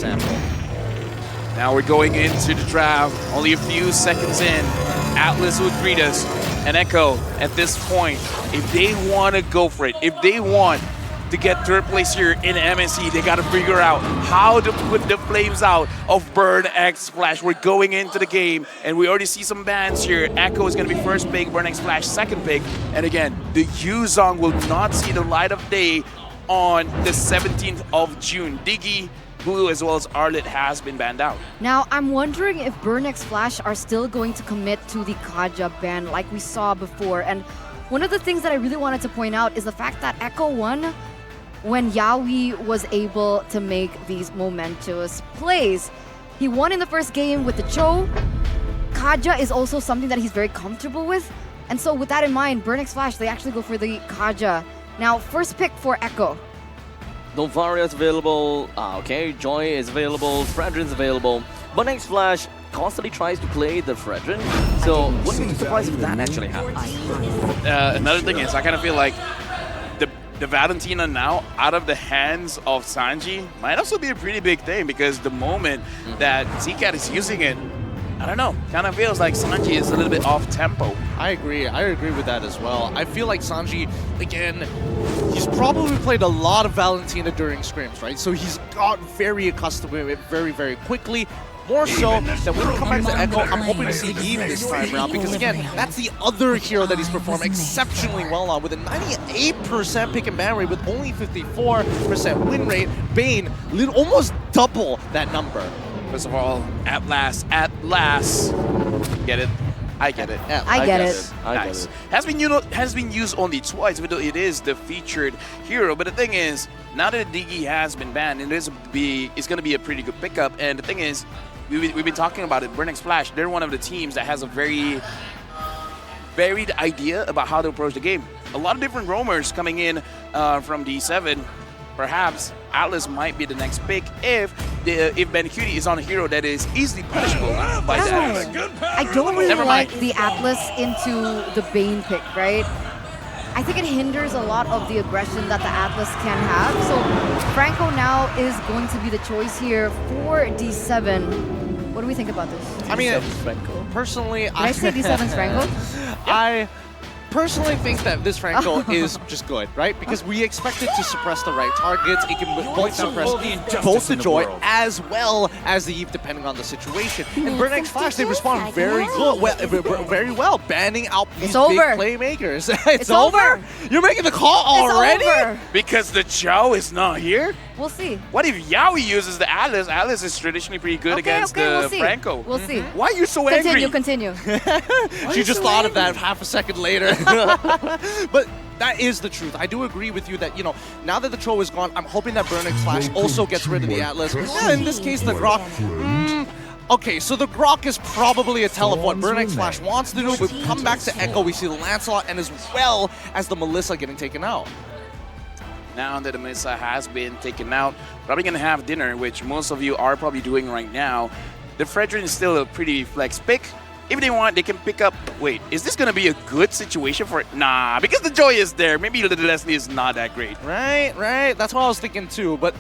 example. Now we're going into the draft. Only a few seconds in. Atlas would greet us. And Echo, at this point, if they want to go for it, if they want to get third place here in MSC, they got to figure out how to put the flames out of Burn X Flash. We're going into the game, and we already see some bans here. Echo is going to be first pick, Burn X Flash second pick. And again, the Yuzong will not see the light of day on the 17th of June. Diggy, Blue, as well as Arlet has been banned out. Now, I'm wondering if Burn X Flash are still going to commit to the Kaja ban like we saw before. And one of the things that I really wanted to point out is the fact that Echo won when Yaoi was able to make these momentous plays. He won in the first game with the Cho. Kaja is also something that he's very comfortable with. And so with that in mind, Burn X Flash, they actually go for the Kaja. Now, first pick for Echo. Novaria is available, okay, Joy is available, Fredrin's available. But Next Flash constantly tries to play the Fredrin, so wouldn't be surprised if that actually happens. Another thing is, I kind of feel like the Valentina now out of the hands of Sanji might also be a pretty big thing, because the moment that Zcat is using it, I don't know, kind of feels like Sanji is a little bit off tempo. I agree with that as well. I feel like Sanji, again, he's probably played a lot of Valentina during scrims, right? So he's got very accustomed to it very, very quickly. More so that when we come back to Echo, I'm hoping to see Eve this time around, because again, that's the other hero that he's performed exceptionally well on, with a 98% pick and ban rate with only 54% win rate. Bane, almost double that number. First of all, at last, get it? I get it. I get it. Nice. Has been used only twice, even though it is the featured hero. But the thing is, now that Diggy has been banned, it's going to be a pretty good pickup. And the thing is, we've been talking about it. Burn X Flash, they're one of the teams that has a very varied idea about how to approach the game. A lot of different roamers coming in from D7. Perhaps Atlas might be the next pick if Ben Cutie is on a hero that is easily punishable by the Atlas. I don't really like the Atlas into the Bane pick, right? I think it hinders a lot of the aggression that the Atlas can have. So Franco now is going to be the choice here for D7. What do we think about this? I mean, personally, Did I say D7's Franco? I personally think that this Franco is just good, right? Because we expect it to suppress the right targets. It can both suppress both the Joy as well as the Eve, depending on the situation. And Burn X Flash, they respond very well, banning out these big playmakers. It's over. You're making the call already? It's over. Because the Chow is not here? We'll see. What if Yaoi uses the Atlas? Atlas is traditionally pretty good against the Franco. We'll see. Why are you so angry? Continue. She just thought of that half a second later. But that is the truth. I do agree with you that, now that the Tro is gone, I'm hoping that Burn X Flash also gets rid of the Atlas. Yeah, in this case, the Grok. Okay, so the Grok is probably a tell of what Burn X Flash wants to do. We come back to Echo, we see Lancelot and as well as the Melissa getting taken out. Now that the Melissa has been taken out, probably going to have dinner, which most of you are probably doing right now. The Fredrin is still a pretty flex pick. If they want, they can pick up... Wait, is this going to be a good situation for it? Nah, because the Joy is there. Maybe the Leslie is not that great. Right. That's what I was thinking too, but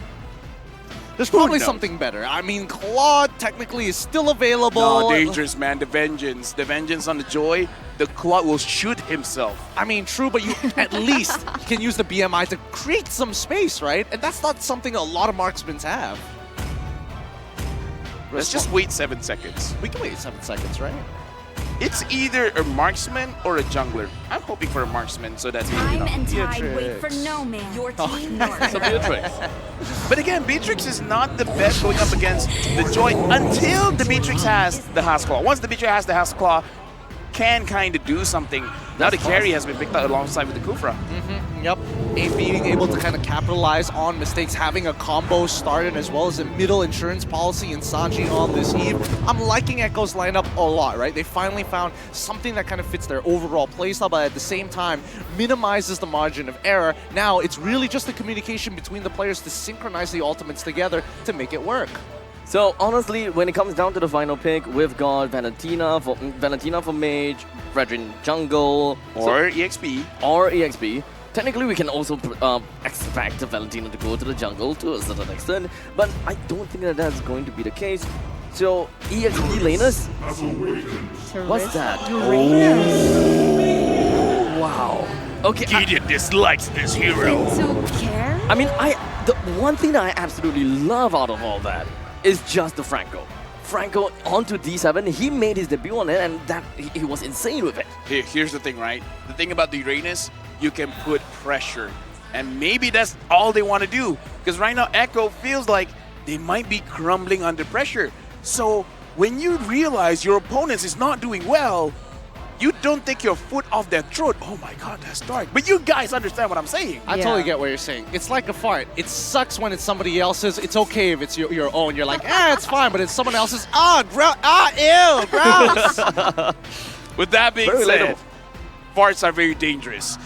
there's probably something better. I mean, Claude technically is still available. No, dangerous, man. The Vengeance on the Joy. The Claude will shoot himself. I mean, true, but you at least can use the BMI to create some space, right? And that's not something a lot of marksmen have. Let's just wait 7 seconds. We can wait 7 seconds, right? It's either a marksman or a jungler. I'm hoping for a marksman, so that's Time and tide wait for no man. Your team north. So Beatrix. But again, Beatrix is not the best going up against the Joy until the Beatrix has the Hasclaw. Once the Beatrix has the Hasclaw, can kind of do something. Now the carry has been picked up alongside with the Kufra. Yep. And being able to kind of capitalize on mistakes, having a combo started as well as a middle insurance policy in Sanji on this Eve. I'm liking Echo's lineup a lot, right? They finally found something that kind of fits their overall playstyle, but at the same time minimizes the margin of error. Now it's really just the communication between the players to synchronize the ultimates together to make it work. So honestly, when it comes down to the final pick, we've got Valentina for Mage, Fredrin Jungle, or EXP. Or EXP. technically we can also expect Valentina to go to the jungle to a certain extent, but I don't think that that's going to be the case. So, EXP laners? What's that? Wow. Okay. Gideon dislikes this hero. To care? I mean, the one thing that I absolutely love out of all that is just the Franco. Franco onto D7, he made his debut on it, and that he was insane with it. Here's the thing, right? The thing about the Uranus, you can put pressure. And maybe that's all they want to do. Because right now, Echo feels like they might be crumbling under pressure. So when you realize your opponent is not doing well, you don't take your foot off their throat. Oh my god, that's dark. But you guys understand what I'm saying. I totally get what you're saying. It's like a fart. It sucks when it's somebody else's. It's okay if it's your own. You're like, it's fine, but it's someone else's. Ew, gross. With that being Very said, relatable. farts are very dangerous.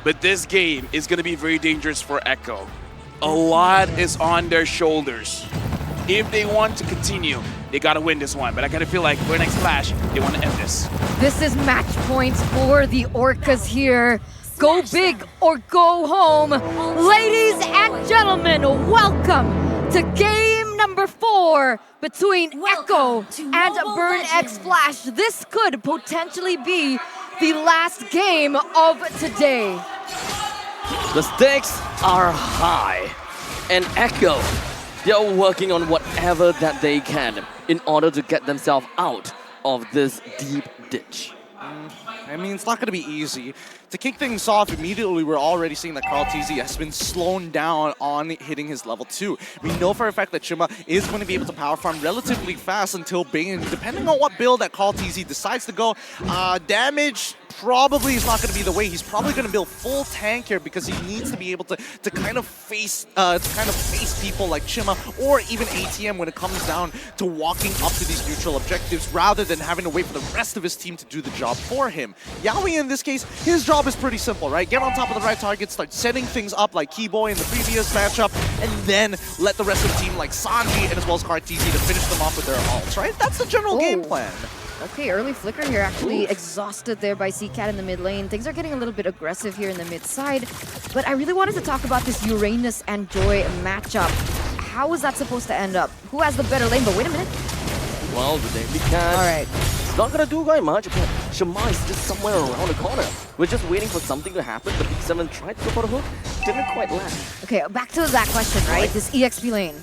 But this game is going to be very dangerous for Echo. A lot is on their shoulders. If they want to continue, they got to win this one. But I kind of feel like for next Flash, they want to end this. This is match points for the Orcas here. Go big or go home. Ladies and gentlemen, welcome to game number 4 between Echo and Burn X Flash. This could potentially be the last game of today. The stakes are high, and Echo, they're working on whatever that they can in order to get themselves out of this deep ditch. I mean, it's not going to be easy. To kick things off, immediately we're already seeing that Carl TZ has been slowed down on hitting his level 2. We know for a fact that Chima is going to be able to power farm relatively fast until Bing, depending on what build that Carl TZ decides to go. Damage probably is not going to be the way. He's probably going to build full tank here because he needs to be able to kind of face people like Chima or even ATM when it comes down to walking up to these neutral objectives rather than having to wait for the rest of his team to do the job for him. Yaoi in this case, his job is pretty simple, right? Get on top of the right target, start setting things up like Keyboy in the previous matchup, and then let the rest of the team like Sanji and as well as Kartizi to finish them off with their ults, right? That's the general game plan. Okay, early flicker here, actually exhausted there by CCAT in the mid lane. Things are getting a little bit aggressive here in the mid side, but I really wanted to talk about this Uranus and Joy matchup. How is that supposed to end up? Who has the better lane? But wait a minute. Well, the Daily Cat, All right. not gonna do very much, but Shama is just somewhere around the corner. We're just waiting for something to happen. The B7 tried to go for the hook, didn't quite land. Okay, back to that question, right? This EXP lane.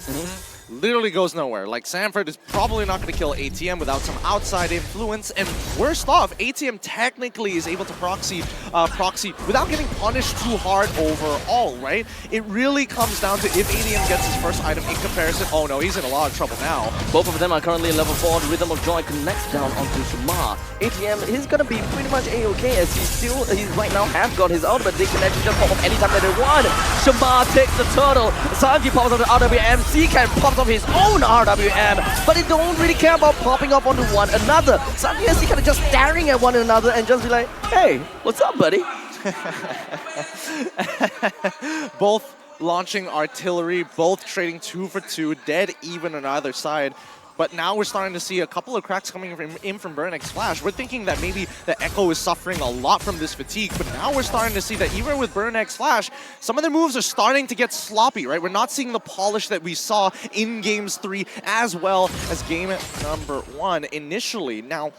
Literally goes nowhere. Like, Sanford is probably not going to kill ATM without some outside influence, and worst off, ATM technically is able to proxy without getting punished too hard overall, right? It really comes down to if ATM gets his first item in comparison. Oh no, he's in a lot of trouble now. Both of them are currently level 4. The Rhythm of Joy connects down onto Shama. ATM is gonna be pretty much A-okay as he's right now have got his ult, but they can actually just pop up anytime that they want. Shama takes the turtle. Sanji pops on the RWM. CCAT pops of his own RWM, but they don't really care about popping up onto one another. Sanji and CCAT are just staring at one another and just be like, hey, what's up, buddy? Both launching artillery, both trading 2 for 2, dead even on either side. But now we're starting to see a couple of cracks coming in from Burn X Flash. We're thinking that maybe the Echo is suffering a lot from this fatigue, but now we're starting to see that even with Burn X Flash, some of their moves are starting to get sloppy, right? We're not seeing the polish that we saw in Games 3 as well as game number 1 initially. Now,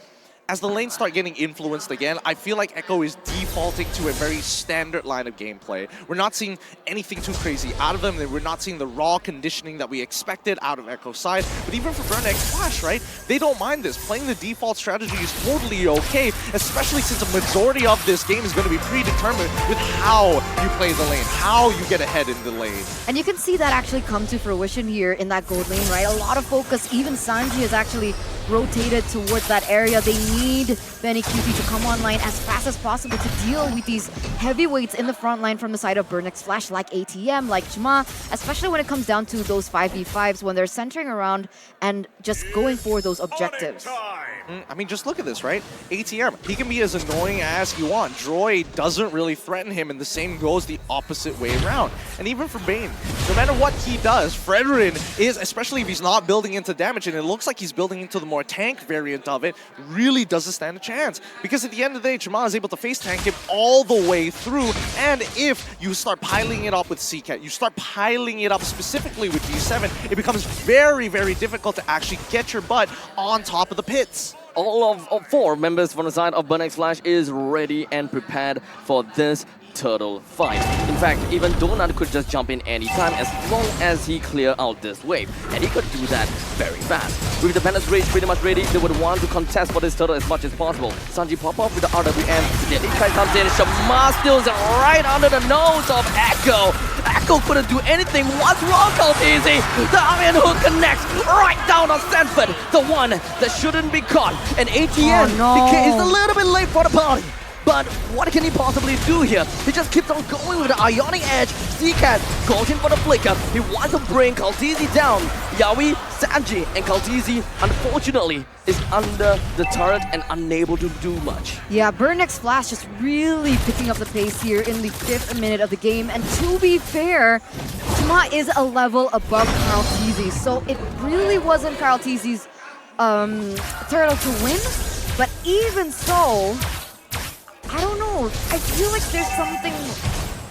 as the lanes start getting influenced again, I feel like Echo is defaulting to a very standard line of gameplay. We're not seeing anything too crazy out of them. We're not seeing the raw conditioning that we expected out of Echo's side. But even for Burn X Flash, right, they don't mind this. Playing the default strategy is totally okay, especially since the majority of this game is going to be predetermined with how you play the lane, how you get ahead in the lane. And you can see that actually come to fruition here in that gold lane, right? A lot of focus. Even Sanji is actually rotated towards that area. They need Benny QT to come online as fast as possible to deal with these heavyweights in the front line from the side of Burn X Flash, like ATM, like Chima, especially when it comes down to those 5v5s when they're centering around and just going for those objectives. I mean, just look at this, right? ATM, he can be as annoying as you want. Droid doesn't really threaten him, and the same goes the opposite way around. And even for Bane, no matter what he does, Fredrin is, especially if he's not building into damage, and it looks like he's building into the more tank variant of it, really doesn't stand a chance. Because at the end of the day, Jamal is able to face tank him all the way through, and if you start piling it up with CCAT, you start piling it up specifically with G7, it becomes very, very difficult to actually get your butt on top of the pits. All of 4 members from the side of Burnex Flash is ready and prepared for this turtle fight. In fact, even Donut could just jump in anytime as long as he clear out this wave. And he could do that very fast. With the Bandit's Rage pretty much ready, they would want to contest for this turtle as much as possible. Sanji pop off with the RWM. Then Ikai comes in. Shamar steals it right under the nose of Echo. Echo couldn't do anything. What's wrong, Easy? The Iron Hook connects right down on Sanford. The one that shouldn't be caught. And ATN DK is a little bit late for the party. But what can he possibly do here? He just keeps on going with the Ionic Edge. Zcat goes in for the flicker. He wants to bring Kaltizi down. Yawi, Sanji, and Kaltizi, unfortunately, is under the turret and unable to do much. Yeah, Burnex Flash just really picking up the pace here in the 5th minute of the game. And to be fair, Shima is a level above Kaltizi, so it really wasn't Kaltizi's turtle to win. But even so, I don't know. I feel like there's something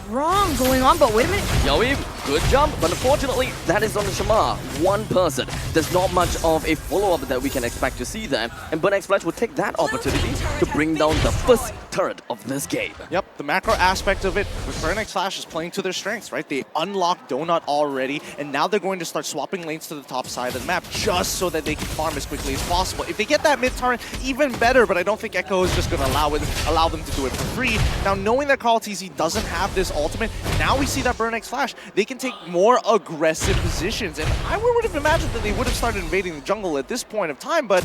wrong going on, but wait a minute. Yawi, good jump, but unfortunately, that is on the Shamar. One person. There's not much of a follow-up that we can expect to see there, and Burnex Flash will take that opportunity to bring down the first turret of this game. Yep, the macro aspect of it with Burnex Flash is playing to their strengths, right? They unlocked Donut already, and now they're going to start swapping lanes to the top side of the map just so that they can farm as quickly as possible. If they get that mid turret, even better, but I don't think Echo is just going to allow them to do it for free. Now, knowing that Carl TZ doesn't have this ultimate, now we see that Burnex Flash, they can take more aggressive positions, and I would have imagined that they would have started invading the jungle at this point of time, but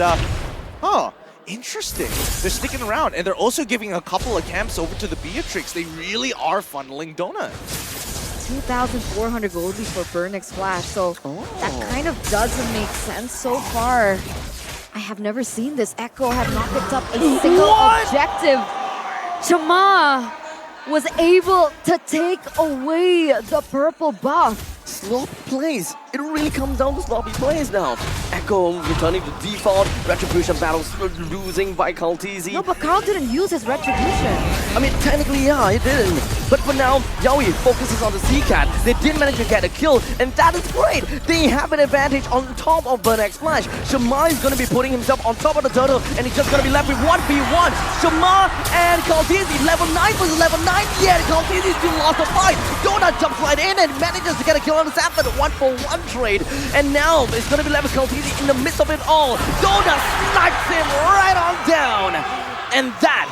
interesting. They're sticking around, and they're also giving a couple of camps over to the Beatrix. They really are funneling Donut. 2,400 gold for Burnex Flash, so that kind of doesn't make sense so far. I have never seen this. Echo have not picked up a single objective. Chama was able to take away the purple buff. Sloppy plays. It really comes down to sloppy plays now. Echo returning to default. Retribution battles losing by Kaltizi. No, but Carl didn't use his Retribution. I mean, technically, yeah, he didn't. But for now, Yaoi focuses on the Zcat. They did manage to get a kill, and that is great. They have an advantage on top of Burnex Flash. Shamar is going to be putting himself on top of the turtle, and he's just going to be left with 1v1. Shamar and Kaltizi, level 9 versus level 9 yet. Kaltizi still lost the fight. Donut jumps right in and manages to get a kill on the Sanford. 1-for-1 trade. And now it's going to be left with Kaltizi in the midst of it all. Donut snipes him right on down. And that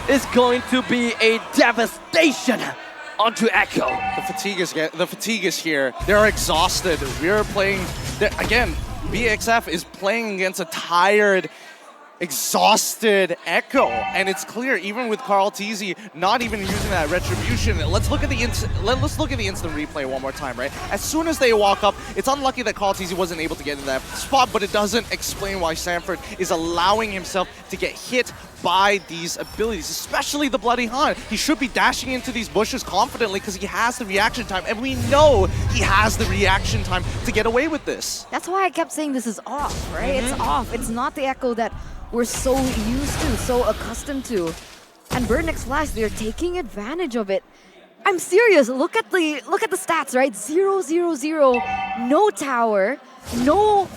is going to be a devastation onto Echo. The fatigue is here. They're exhausted. We're playing again. BXF is playing against a tired, exhausted Echo, and it's clear even with Carl TZ not even using that retribution. Let's look at the instant replay one more time, right? As soon as they walk up, it's unlucky that Carl TZ wasn't able to get in that spot, but it doesn't explain why Sanford is allowing himself to get hit by these abilities, especially the Bloody Han. He should be dashing into these bushes confidently because he has the reaction time, and we know he has the reaction time to get away with this. That's why I kept saying this is off, right? It's off. It's not the Echo that we're so used to, so accustomed to. And Burnex Flash, they're taking advantage of it. I'm serious. Look at the stats, right? 0-0-0. No tower, no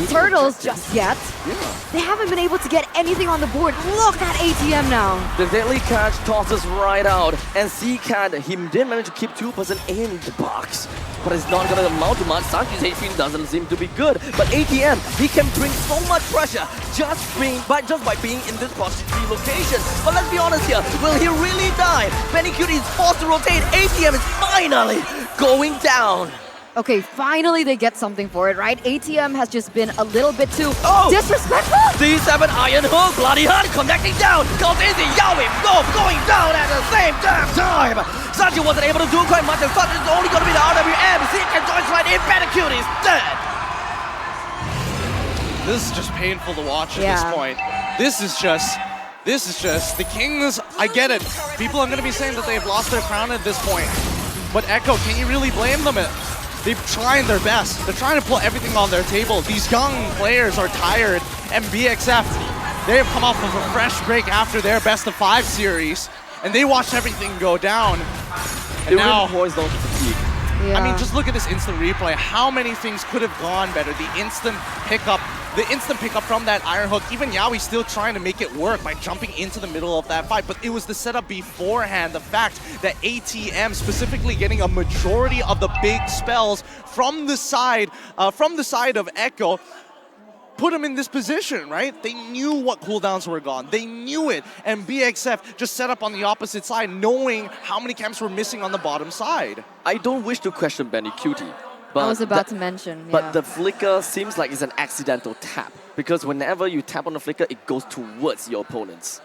turtles just yet. Yeah. They haven't been able to get anything on the board. Look at ATM now. The Deadly Catch tosses right out, and Zcat, he did manage to keep 2% in the box. But it's not going to amount to much. Sanji's HP doesn't seem to be good. But ATM, he can bring so much pressure just by being in this positive location. But let's be honest here, will he really die? Benny Cutie is forced to rotate. ATM is finally going down. Okay, finally they get something for it, right? ATM has just been a little bit too disrespectful. D7 Iron Hook, Bloody Hunt connecting down. Kaltizi, Yaoi, going down at the same damn time. Sanji wasn't able to do quite much, and Sanji is only going to be the RWM. Zeke joins right in, Benny Cutie is dead. This is just painful to watch at this point. This is just the Kings. I get it. People are going to be saying that they've lost their crown at this point. But Echo, can you really blame them? They've tried their best. They're trying to put everything on their table. These young players are tired. And BXF, they have come off of a fresh break after their best of 5 series. And they watched everything go down. And now, poised on fatigue. Yeah. I mean, just look at this instant replay. How many things could have gone better? The instant pickup from that Iron Hook. Even Yawi still trying to make it work by jumping into the middle of that fight. But it was the setup beforehand. The fact that ATM specifically getting a majority of the big spells from the side of Echo put him in this position, right? They knew what cooldowns were gone. They knew it. And BXF just set up on the opposite side, knowing how many camps were missing on the bottom side. I don't wish to question Benny Cutie, but I was about to mention. But the flicker seems like it's an accidental tap, because whenever you tap on the flicker, it goes towards your opponents.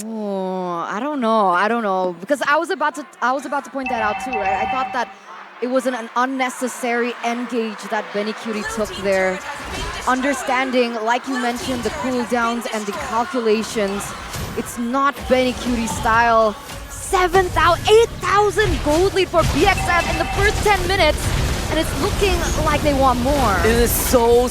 Oh, I don't know. Because I was about to point that out too, right? I thought that it was an unnecessary engage that Benny Cutie took there. Understanding, like you mentioned, the cooldowns and the calculations. It's not Benny Cutie style. 8,000 gold lead for BXF in the first 10 minutes. And it's looking like they want more. It is so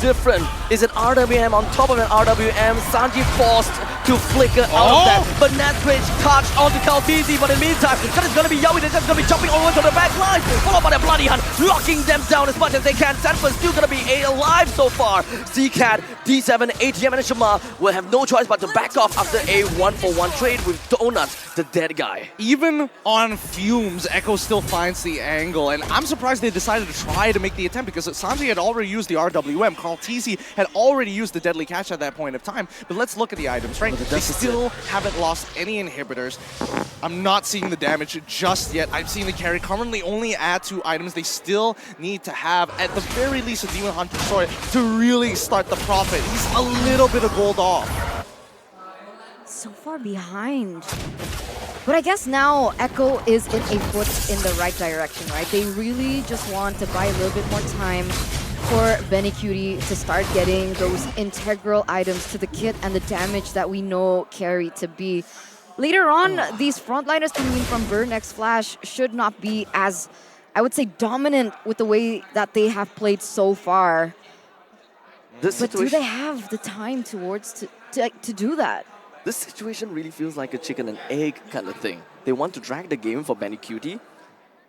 different. Is it RWM on top of an RWM? Sanji forced to flicker out of that. But Netwitch touched onto Kaltizi, but in the meantime, that is going to be Yawi that's going to be jumping over to the back line, followed by the Bloody Hunt, locking them down as much as they can. Sanford's still going to be alive so far. ZCat, D7, ATM, and Shamar will have no choice but to back off after a 1-for-1 trade with Donut, the dead guy. Even on fumes, Echo still finds the angle, and I'm surprised they decided to try to make the attempt because Sanji had already used the RWM. Kaltizi had already used the Deadly Catch at that point of time. But let's look at the items, right? They still haven't lost any inhibitors. I'm not seeing the damage just yet. I've seen the carry currently only add 2 items. They still need to have, at the very least, a Demon Hunter Sword to really start the profit. He's a little bit of gold off. So far behind. But I guess now Echo is in a foot in the right direction, right? They really just want to buy a little bit more time for Benny Cutie to start getting those integral items to the kit and the damage that we know carry to be. Later on, these frontliners coming in from Burn X Flash should not be as, I would say, dominant with the way that they have played so far. But do they have the time to do that? This situation really feels like a chicken and egg kind of thing. They want to drag the game for Benny Cutie,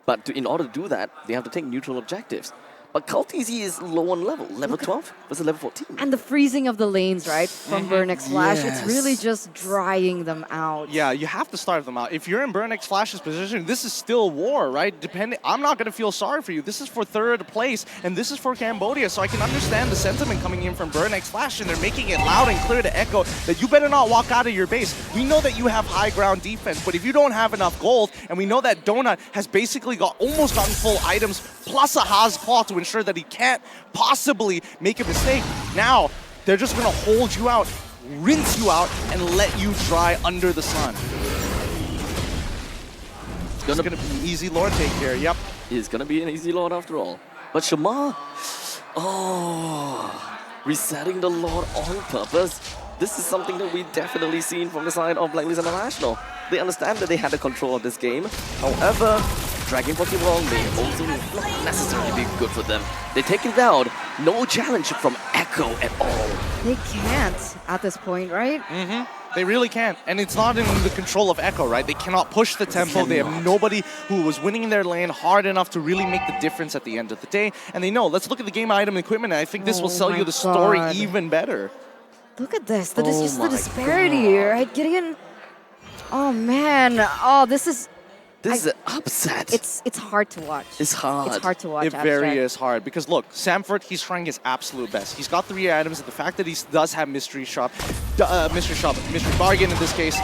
but in order to do that, they have to take neutral objectives. But Kaltizi is low on level 12 versus level 14. And the freezing of the lanes, right, from Burn X Flash, it's really just drying them out. Yeah, you have to starve them out. If you're in Burn X Flash's position, this is still war, right? I'm not going to feel sorry for you. This is for 3rd place, and this is for Cambodia, so I can understand the sentiment coming in from Burn X Flash, and they're making it loud and clear to Echo that you better not walk out of your base. We know that you have high ground defense, but if you don't have enough gold, and we know that Donut has basically almost gotten full items, plus a Haas Claw to ensure that he can't possibly make a mistake. Now, they're just going to hold you out, rinse you out, and let you dry under the sun. It's going to be an easy Lord take here, yep. It's going to be an easy Lord after all. But Shamar, resetting the Lord on purpose. This is something that we definitely seen from the side of Blacklist International. They understand that they had the control of this game. However, dragging Pokemon may also not necessarily be good for them. They take it down. No challenge from Echo at all. They can't at this point, right? They really can't. And it's not in the control of Echo, right? They cannot push the tempo. They have nobody who was winning their lane hard enough to really make the difference at the end of the day. And they know, let's look at the game item equipment, and I think this will sell you the story even better. Look at this. The disparity, right? Gideon. Oh, man. Oh, this is an upset. It's hard to watch. It's hard. It's hard to watch. It very is hard because look, Samford, he's trying his absolute best. He's got 3 items, and the fact that he does have mystery bargain in this case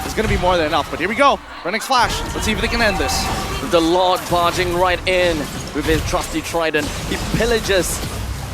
is going to be more than enough. But here we go, Burn X Flash. Let's see if they can end this. The Lord barging right in with his trusty trident. He pillages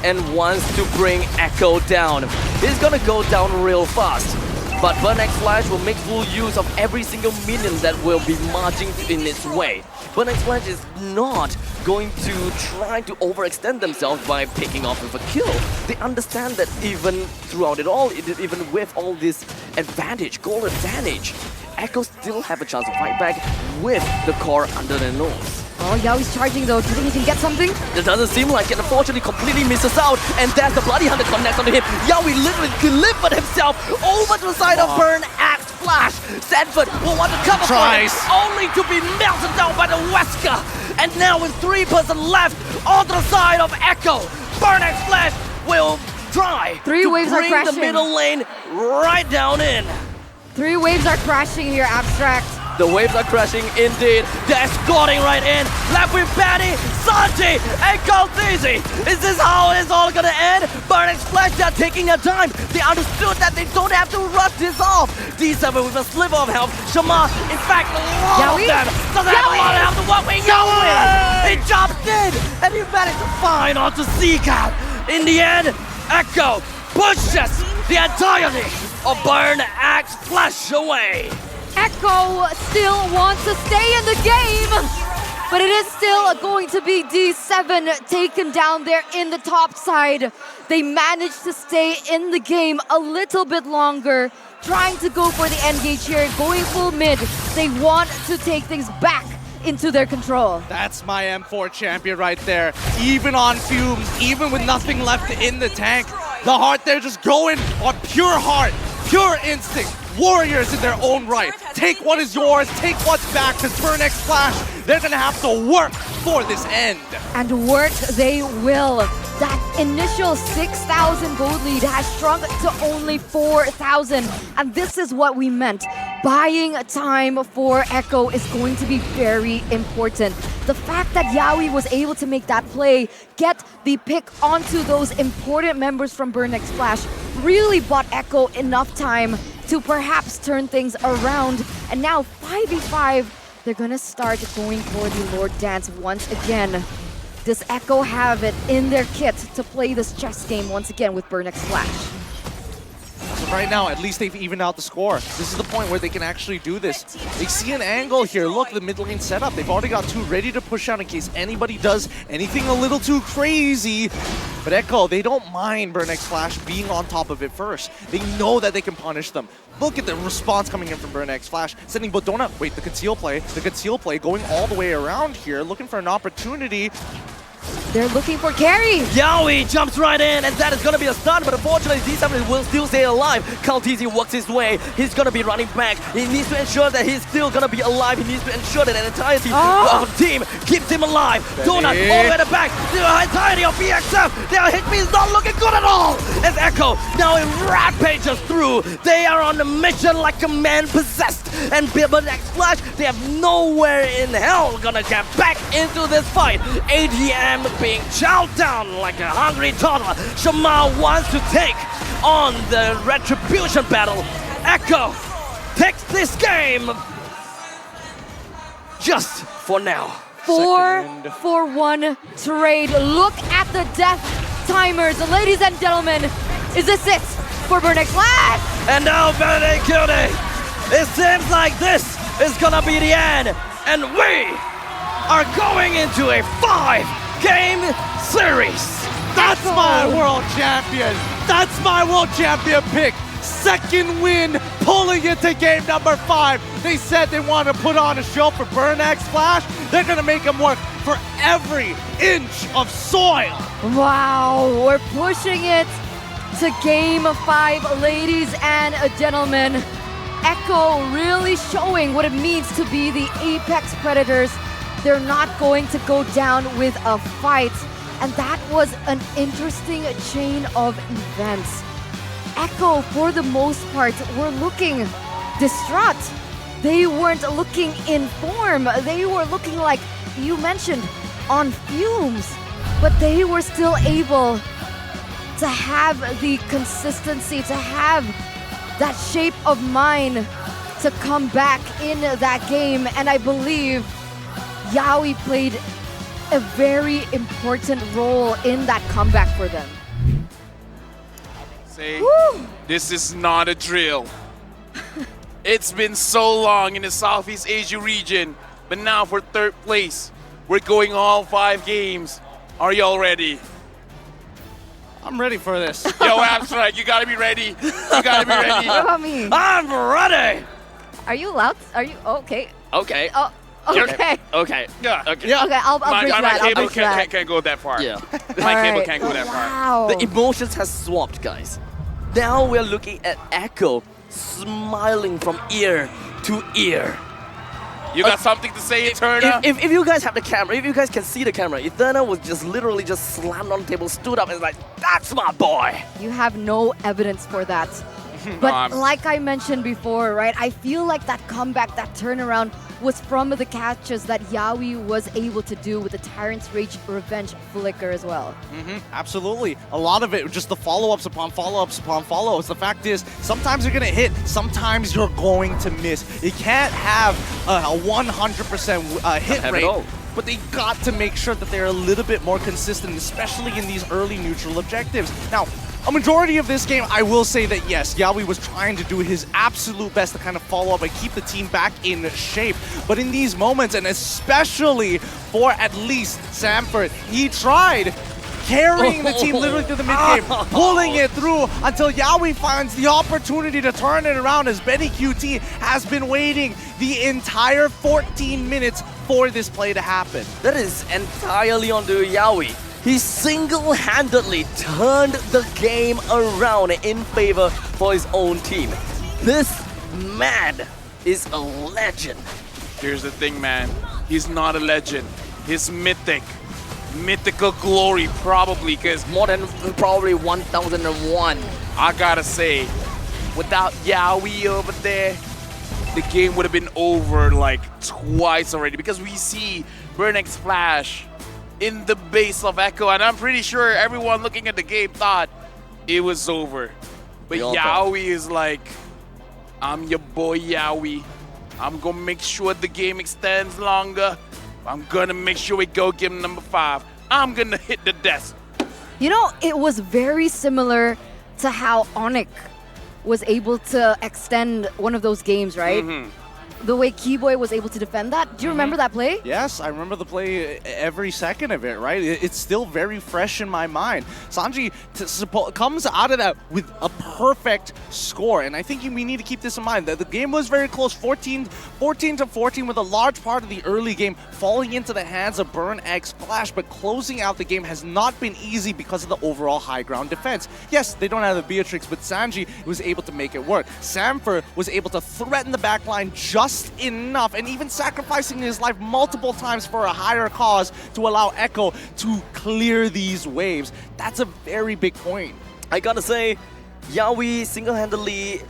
and wants to bring Echo down. He's gonna go down real fast. But Burnex Flash will make full use of every single minion that will be marching in its way. Burnex Flash is not going to try to overextend themselves by picking off with a kill. They understand that even throughout it all, even with all this advantage, goal advantage, Echo still have a chance to fight back with the core under their nose. Oh, Yaoi's charging though. Do you think he can get something? It doesn't seem like it. Unfortunately, completely misses out. And there's the Bloody Hunter connects onto him. Yaoi literally delivered himself over to the side of Burn Axe Flash. Sanford will want to cover for him, only to be melted down by the Wesker. And now with 3 person left on the side of Echo, Burn Axe Flash will try 3 waves are bring crashing. the middle lane right down in. 3 waves are crashing here, Abstract. The waves are crashing indeed. They're escorting right in. Left with Patty, Sanji, and Kaltizi. Is this how it's all gonna end? Burnex Flash, they're taking their time. They understood that they don't have to rush this off. D7 with a sliver of health. Shamar, in fact, a lot of them doesn't have a lot of health to walk with. Yaoi! He jumped in, and he managed to find onto Seacat. In the end, Echo pushes the entirety of Burn Axe Flash away. Echo still wants to stay in the game, but it is still going to be D7 taken down there in the top side. They managed to stay in the game a little bit longer, trying to go for the engage here, going full mid. They want to take things back into their control. That's my M4 champion right there. Even on fumes, even with nothing left in the tank, the heart there just going on pure heart, pure instinct. Warriors in their own right. Take what is yours, take what's back, because Burnex Flash, they're gonna have to work for this end. And work they will. That initial 6,000 gold lead has shrunk to only 4,000. And this is what we meant. Buying time for Echo is going to be very important. The fact that Yaoi was able to make that play, get the pick onto those important members from Burnex Flash, really bought Echo enough time to perhaps turn things around. And now 5v5, they're gonna start going for the Lord Dance once again. Does Echo have it in their kit to play this chess game once again with Burnex Flash? So right now, at least they've evened out the score. This is the point where they can actually do this. They see an angle here. Look, the mid lane setup. They've already got 2 ready to push out in case anybody does anything a little too crazy. But Echo, they don't mind Burnex Flash being on top of it first. They know that they can punish them. Look at the response coming in from Burnex Flash, sending Bodona. Wait, the conceal play going all the way around here, looking for an opportunity. They're looking for carry. Yaoi jumps right in, and that is going to be a stun, but unfortunately D7 will still stay alive. Kaltizi works his way. He's going to be running back. He needs to ensure that he's still going to be alive. He needs to ensure that an entirety of the team keeps him alive. Donut all the way to the back. The entirety of BXF. Their hit me is not looking good at all. As Echo now it rampages through. They are on a mission like a man possessed. And Burnex Flash, they have nowhere in hell gonna get back into this fight. ADM being chowed down like a hungry toddler. Shamar wants to take on the retribution battle. Echo takes this game just for now. 4-for-1 trade. Look at the death timers. Ladies and gentlemen, is this it for Burnex Flash? And now Benedict killed it. It seems like this is gonna be the end. And we are going into a 5-game series. That's my world champion. That's my world champion pick. Second win, pulling it to game number 5. They said they want to put on a show for Burnex Flash. They're going to make them work for every inch of soil. Wow, we're pushing it to game 5, ladies and gentlemen. Echo really showing what it means to be the Apex Predators. They're not going to go down with a fight. And that was an interesting chain of events. Echo, for the most part, were looking distraught. They weren't looking in form. They were looking like, you mentioned, on fumes. But they were still able to have the consistency, to have that shape of mind to come back in that game. And I believe Yaoi played a very important role in that comeback for them. Say, this is not a drill. It's been so long in the Southeast Asia region, but now for third place, we're going all 5 games. Are y'all ready? I'm ready for this. Yo, Abstract, you gotta be ready. You gotta be ready. What about me? I'm ready. Are you loud? Are you okay? Okay. Oh, okay. Okay. Yeah. Okay. Yeah. Okay, I'll My bridge that. I'll cable bridge that. can't go that far. Yeah. My cable Alright. can't go that far. Wow. The emotions has swapped, guys. Now we're looking at Echo smiling from ear to ear. You got something to say, Eterna? If you guys have the camera, if you guys can see the camera, Eterna was just literally just slammed on the table, stood up and was like, that's my boy. You have no evidence for that. But like I mentioned before, right, I feel like that comeback, that turnaround was from the catches that Yawi was able to do with the Tyrant's Rage Revenge flicker as well. Absolutely. A lot of it, just the follow-ups upon follow-ups upon follow-ups. The fact is, sometimes you're going to hit, sometimes you're going to miss. You can't have a 100% hit have it rate. all. But they got to make sure that they're a little bit more consistent, especially in these early neutral objectives. Now, a majority of this game, I will say that yes, Yawi was trying to do his absolute best to kind of follow up and keep the team back in shape. But in these moments, and especially for at least Samford, he tried carrying the team literally through the mid-game, pulling it through until Yawi finds the opportunity to turn it around as Benny QT has been waiting the entire 14 minutes for this play to happen. That is entirely on to Yawi. He single-handedly turned the game around in favor for his own team. This man is a legend. Here's the thing, man. He's not a legend. He's mythic. Mythical glory, probably, because More than probably 1001. I gotta say, without Yawi over there, the game would have been over like twice already, because we see Burnix Flash in the base of Echo, and I'm pretty sure everyone looking at the game thought it was over. But We all thought. Yawi is like, I'm your boy Yawi. I'm gonna make sure the game extends longer. I'm gonna make sure we go game number 5. I'm gonna hit the desk. You know, it was very similar to how ONIC was able to extend one of those games, right? The way Keyboy was able to defend that. Do you remember that play? Yes, I remember the play every second of it, right? It's still very fresh in my mind. Sanji comes out of that with a perfect score, and I think we need to keep this in mind, that the game was very close, 14 to 14, with a large part of the early game falling into the hands of Burn X Flash, but closing out the game has not been easy because of the overall high ground defense. Yes, they don't have the Beatrix, but Sanji was able to make it work. Samfer was able to threaten the backline just enough, and even sacrificing his life multiple times for a higher cause to allow Echo to clear these waves. That's a very big point. I gotta say, Yawi single-handedly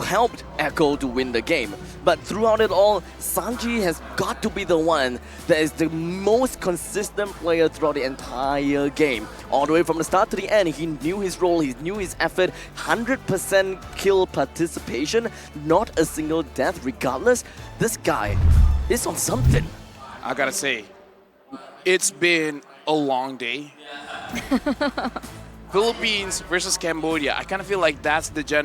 helped Echo to win the game. But throughout it all, Sanji has got to be the one that is the most consistent player throughout the entire game. All the way from the start to the end, he knew his role, he knew his effort, 100% kill participation, not a single death regardless. This guy is on something. I gotta say, it's been a long day. Philippines versus Cambodia. I kind of feel like that's the general